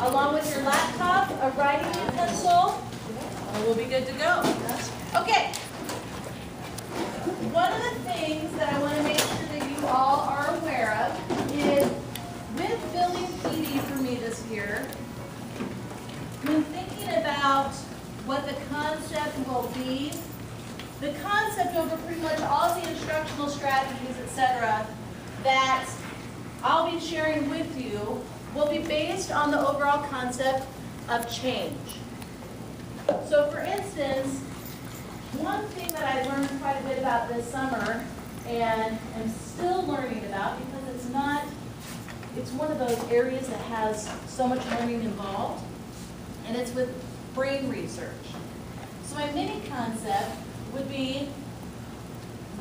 along with your laptop, a writing utensil, and we'll be good to go. Okay. One of the things that I want to make sure that you all are aware of is with building PD for me this year, when thinking about what the concept will be, the concept over pretty much all the instructional strategies, etc., that I'll be sharing with you will be based on the overall concept of change. So for instance, one thing that I learned quite a bit about this summer and am still learning about because it's one of those areas that has so much learning involved, and it's with brain research. So my mini concept would be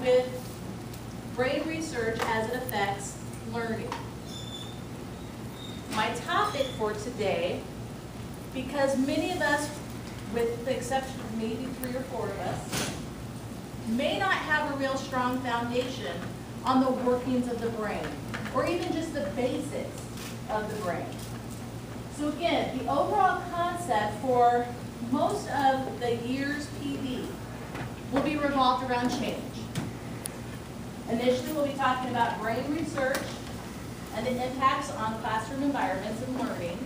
with brain research as it affects learning. My topic for today, because many of us, with the exception of maybe 3 or 4 of us, may not have a real strong foundation on the workings of the brain, or even just the basics of the brain. So again, the overall concept for most of the year's PD will be revolved around change. Initially, we'll be talking about brain research and the impacts on classroom environments and learning.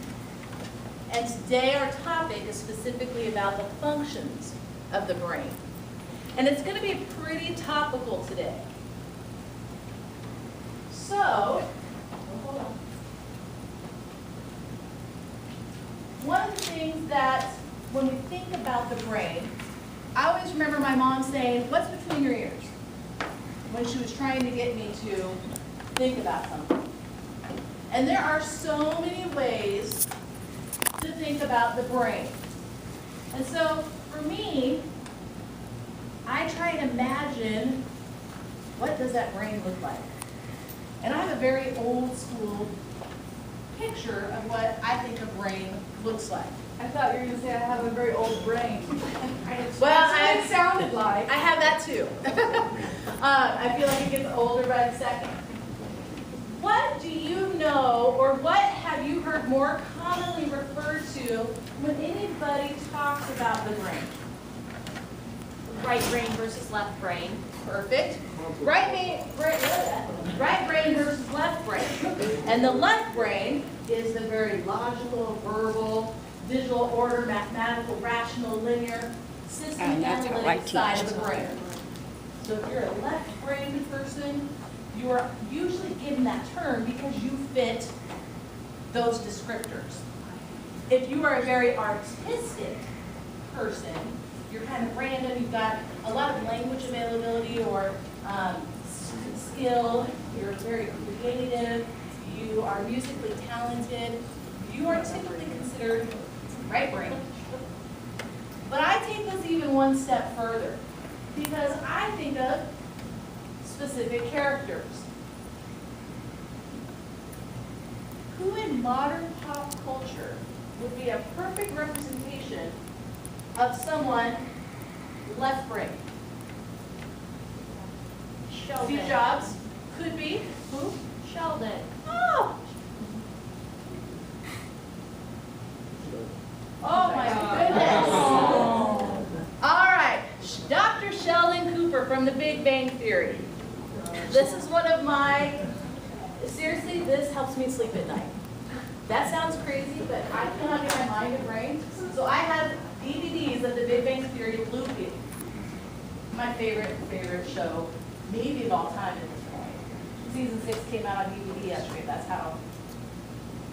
And today our topic is specifically about the functions of the brain. And it's going to be pretty topical today. So, hold on. One of the things that when we think about the brain, I always remember my mom saying, "What's between your ears?" when she was trying to get me to think about something. And there are so many ways to think about the brain. And so for me, I try and imagine what does that brain look like. And I have a very old school picture of what I think a brain looks like. I thought you were going to say I have a very old brain. Well, That's what it sounded like. I have that too. I feel like it gets older by the second. What do you know, or what have you heard more commonly referred to when anybody talks about the brain? Right brain versus left brain. Perfect. Right brain versus left brain. And the left brain is the very logical, verbal, visual order, mathematical, rational, linear, system analytic side of the brain. So if you're a left-brained person, you are usually given that term because you fit those descriptors. If you are a very artistic person, you're kind of random, you've got a lot of language availability or skill, you're very creative, you are musically talented, you are typically considered right brain. But I take this even one step further because I think of specific characters. Who in modern pop culture would be a perfect representation of someone left brain? Sheldon. Steve Jobs could be. Who? Sheldon. Oh! Oh my goodness. All right, Dr. Sheldon Cooper from The Big Bang Theory. This is one of my, seriously, this helps me sleep at night. That sounds crazy, but I cannot get my mind and brain. So I have DVDs of The Big Bang Theory looping. My favorite show, maybe of all time at this point. Season 6 came out on DVD yesterday. That's how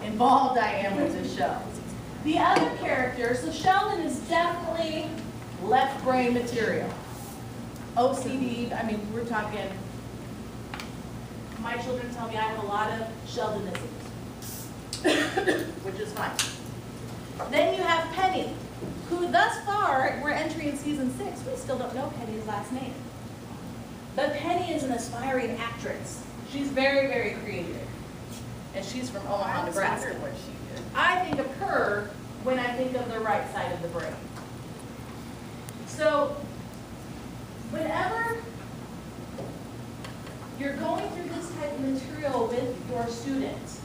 involved I am with this show. The other character, so Sheldon is definitely left brain material. OCD, I mean, we're talking, my children tell me I have a lot of Sheldonisms, which is fine. Then you have Penny, who thus far, we're entering season 6, we still don't know Penny's last name. But Penny is an aspiring actress. She's very, very creative. And she's from Omaha, Nebraska. I think of her when I think of the right side of the brain. So, whenever you're going through this type of material with your students,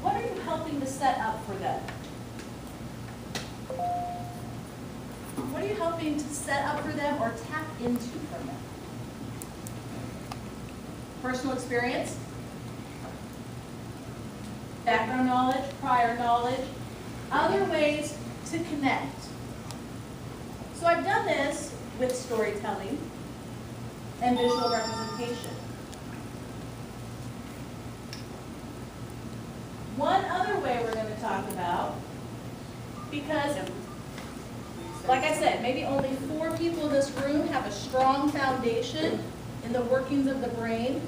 what are you helping to set up for them? What are you hoping to set up for them or tap into from them? Personal experience, background knowledge, prior knowledge, other ways to connect. So I've done this with storytelling and visual representation. One other way we're going to talk about, because like I said, maybe only 4 people in this room have a strong foundation in the workings of the brain.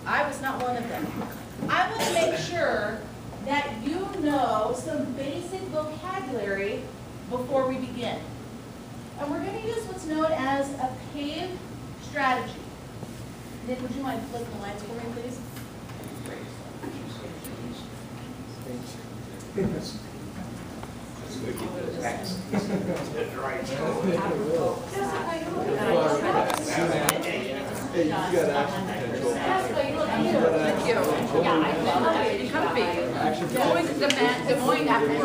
I was not one of them. I want to make sure that you know some basic vocabulary before we begin. And we're going to use what's known as a paved strategy. Nick, would you mind flipping the lights for me, please? Hey, you got action potential. Thank you. Yeah, I love it. Comfy. Des Moines after.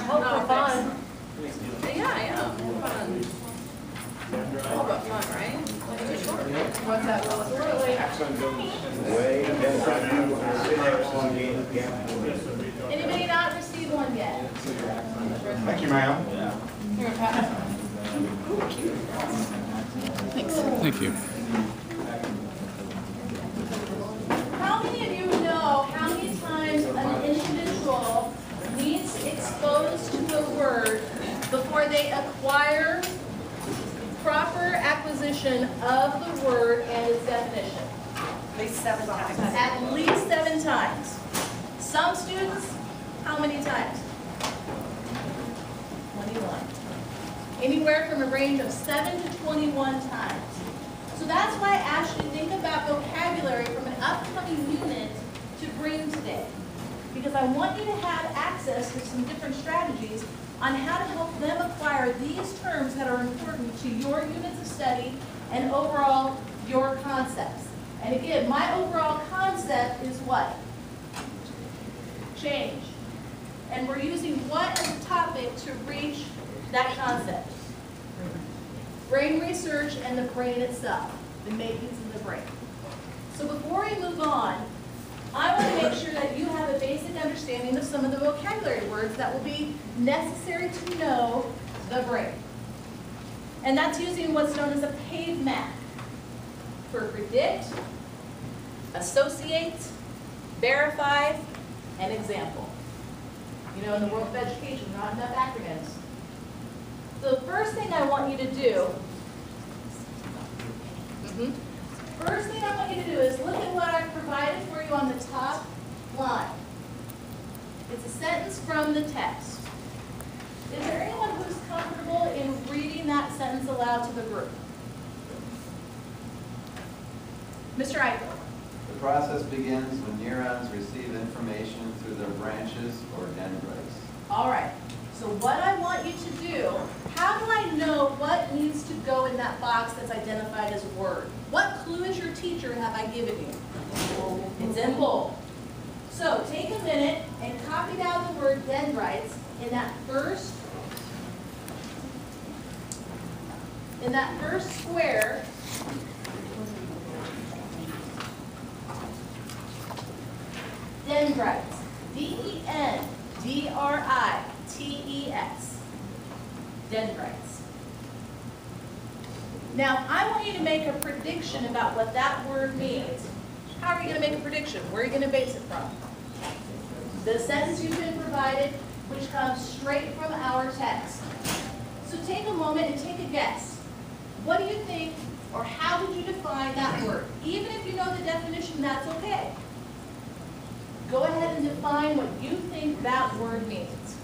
Oh, for fun. Yeah, I am. Fun. All about fun, right? What's that? Anybody not received one yet? Thank you, ma'am. Here, Pat. Thank you. How many of you know how many times an individual needs to expose to a word before they acquire proper acquisition of the word and its definition? At least 7 times. At least 7 times. Some students, how many times? 21. Anywhere from a range of 7 to 21 times. So that's why I asked you to think about vocabulary from an upcoming unit to bring today. Because I want you to have access to some different strategies on how to help them acquire these terms that are important to your units of study and overall your concepts. And again, my overall concept is what? Change. And we're using what as a topic to reach that concept? Brain research and the brain itself, the makings of the brain. So before we move on, I want to make sure that you have a basic understanding of some of the vocabulary words that will be necessary to know the brain. And that's using what's known as a paved map for predict, associate, verify, and example. You know, in the world of education, not enough acronyms. So the first thing I want you to do, first thing I want you to do is look at what I've provided for you on the top line. It's a sentence from the text. Is there anyone who's comfortable in reading that sentence aloud to the group? Mr. Eichel. The process begins when neurons receive information through their branches or dendrites. All right. So what I want you to do, how do I know what needs to go in that box that's identified as word? What clue as your teacher have I given you? It's in bold. So take a minute and copy down the word dendrites in that first square. Dendrites. D-E-N-D-R-I-T-E-S. Dendrites. Now, I want you to make a prediction about what that word means. How are you going to make a prediction? Where are you going to base it from? The sentence you've been provided, which comes straight from our text. So take a moment and take a guess. What do you think, or how would you define that word? Even if you know the definition, that's okay. Go ahead and define what you think that word means.